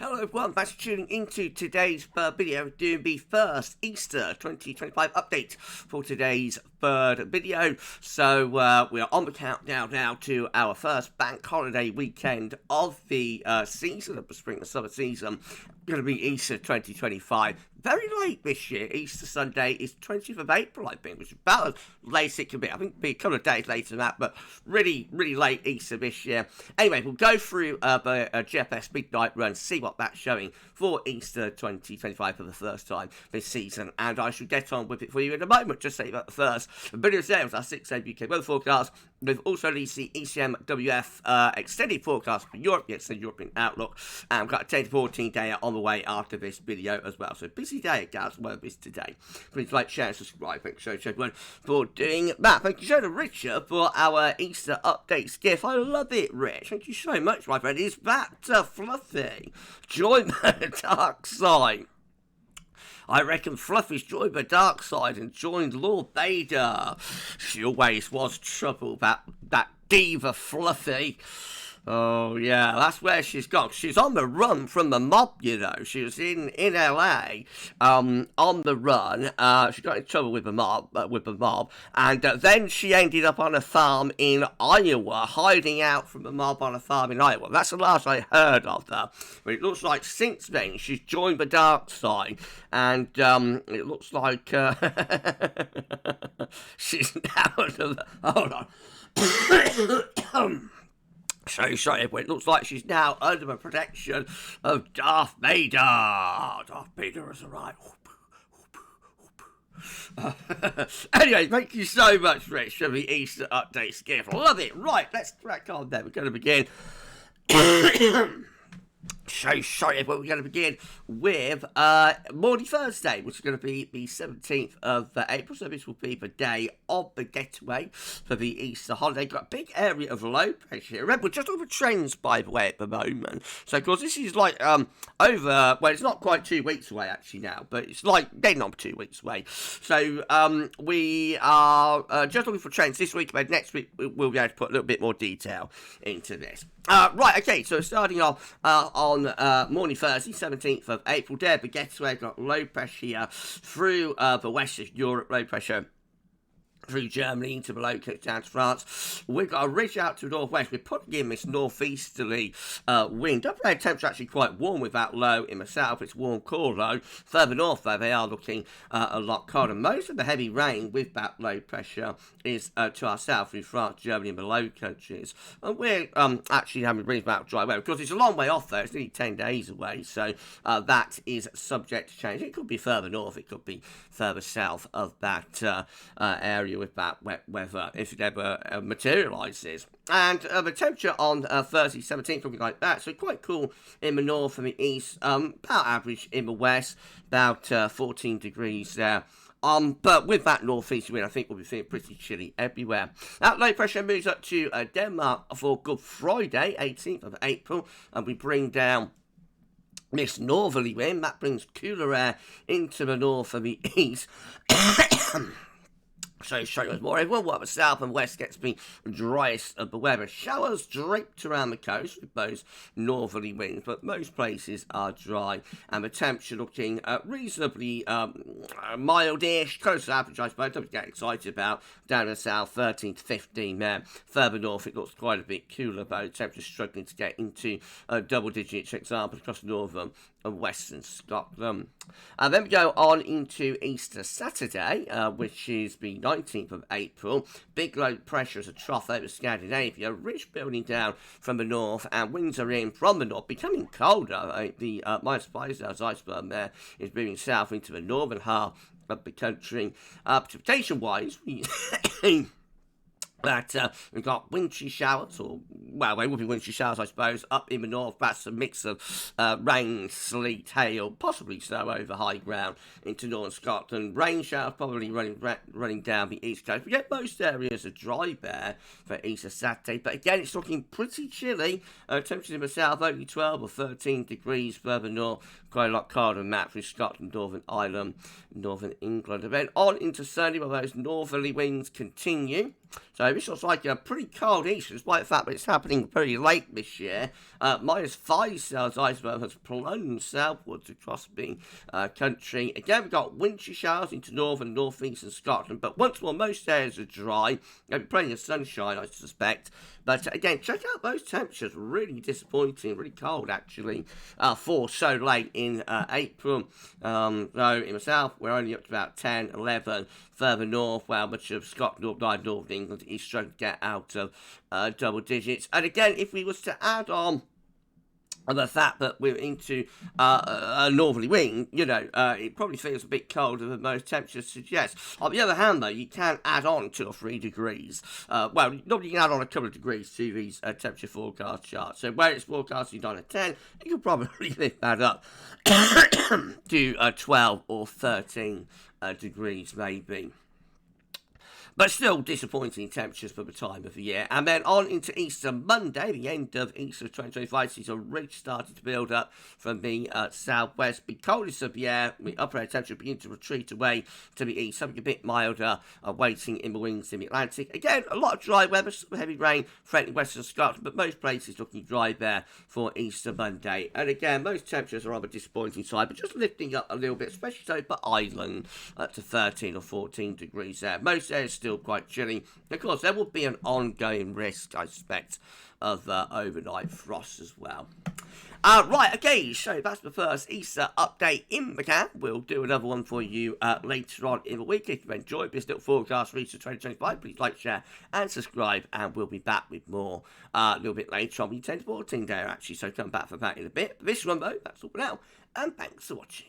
Hello everyone, thanks for tuning into today's video, doing the first Easter 2025 update for today's third video. So we are on the countdown now to our first bank holiday weekend of the season, of the spring and summer season. Going to be Easter 2025. Very late this year. Easter Sunday is 20th of April, I think, which is about as late as it can be. I think it'll be a couple of days later than that, but really late Easter this year. Anyway, we'll go through the GFS Midnight Run, see what that's showing for Easter 2025 for the first time this season, and I shall get on with it for you in a moment. Just say that first. The video sales are 6 AM UK weather forecast. We've also released the ECMWF extended forecast for Europe, the extended European outlook, and we've got a 10 to 14 day on the way after this video as well. So busy day at GavsWeatherVids today. Please like, share, and subscribe. Thank you so much for doing that. Thank you so much, Richard, for our Easter update gift. I love it, Rich. Thank you so much, my friend. Is that Fluffy? Join the dark side. I reckon Fluffy's joined the dark side and joined Lord Vader. She always was trouble, that diva Fluffy. Oh, yeah, that's where she's gone. She's on the run from the mob, you know. She was in LA, on the run. She got in trouble with the mob, and then she ended up on a farm in Iowa, hiding out from the mob on a farm in Iowa. That's the last I heard of her. But it looks like since then she's joined the dark side, and it looks like she's now hold on. So sorry, it looks like she's now under the protection of Darth Vader. Darth Vader has arrived. Anyway, thank you so much, Rich, for the Easter update gift. Love it. Right, let's crack on then. We're going to begin. So sorry, but we're going to begin with Maundy Thursday, which is going to be the 17th of April. So this will be the day of the getaway for the Easter holiday. Got a big area of low pressure here. Remember, we're just over trends, by the way, at the moment. So, of course, this is like over, well, it's not quite 2 weeks away, actually, now, but it's like, they're not 2 weeks away. So, we are just looking for trends this week, but next week we'll be able to put a little bit more detail into this. Right, okay, so starting off on Maundy Thursday, 17th of April, there, the getaway got low pressure here through the west of Europe, low pressure through Germany into the low coast down to France. We've got a ridge out to the northwest. We're putting in this northeasterly wind. Up there, temps are actually quite warm with that low in the south. It's warm, cool low. Further north, though, they are looking a lot colder. Most of the heavy rain with that low pressure is to our south through France, Germany, and the Low Countries. And we're actually having reasonable amount of dry weather because it's a long way off there. It's nearly 10 days away, so that is subject to change. It could be further north. It could be further south of that area with that wet weather if it ever materialises. And the temperature on Thursday 17th looking like that, so quite cool in the north and the east, about average in the west, about 14 degrees there. But with that northeast wind, I think we'll be feeling pretty chilly everywhere. That low pressure moves up to Denmark for Good Friday, 18th of April, and we bring down this northerly wind. That brings cooler air into the north and the east. So showers more everywhere, while the south and west gets the driest of the weather. Showers draped around the coast with those northerly winds, but most places are dry, and the temperature looking reasonably mild-ish, close to average, I suppose. Don't get excited about down in the south, 13 to 15 there. Further north, it looks quite a bit cooler, though. Temperature struggling to get into double digits, examples across northern and western Scotland. Then we go on into Easter Saturday, which is the 19th of April. Big low pressure as a trough over Scandinavia, ridge building down from the north, and winds are in from the north, becoming colder. The minus 5 iceberg there is moving south into the northern half of the country. Precipitation-wise, we that we've got wintry showers, or, well, they will be wintry showers, I suppose, up in the north. That's a mix of rain, sleet, hail, possibly snow over high ground into northern Scotland. Rain showers probably running down the east coast. We get most areas are dry there for Easter Saturday, but again, it's looking pretty chilly. Temperatures in the south only 12 or 13 degrees. Further north, quite a lot colder than that through Scotland, Northern Ireland, Northern England. And then on into Sunday, where those northerly winds continue. So this looks like a pretty cold Easter, despite the fact that it's happening pretty late this year. -5 cells iceberg has plunged southwards across the country. Again, we've got wintry showers into north and northeastern Scotland, but once more, most areas are dry. There'll be plenty of sunshine, I suspect. But again, check out those temperatures. Really disappointing, really cold actually, for so late in April. So in the south, we're only up to about 10, 11. Further north, well, much of Scotland, North England is struggling to get out of double digits. And again, if we was to add on the fact that we're into a northerly wind, it probably feels a bit colder than most temperatures suggest. On the other hand, though, you can add on 2 or 3 degrees. Normally you can add on a couple of degrees to these temperature forecast charts. So where it's forecasting down at 10, you can probably lift that up to 12 or 13 degrees, maybe. But still disappointing temperatures for the time of the year. And then on into Easter Monday, the end of Easter 2025, sees a ridge starting to build up from the southwest. The coldest of the air, the upper air temperature begin to retreat away to the east. Something a bit milder waiting in the winds in the Atlantic. Again, a lot of dry weather, some heavy rain threatening western Scotland, but most places looking dry there for Easter Monday. And again, most temperatures are on the disappointing side, but just lifting up a little bit, especially so for Ireland, to 13 or 14 degrees there. Most areas still quite chilly. Of course, there will be an ongoing risk, I suspect, of overnight frost as well. Right, okay, so that's the first Easter update in the can. We'll do another one for you later on in the week. If you enjoyed this little forecast for Easter 2025, please like, share, and subscribe, and we'll be back with more a little bit later on the 10 to 14 day, actually, so come back for that in a bit. This one, though, that's all for now, and thanks for watching.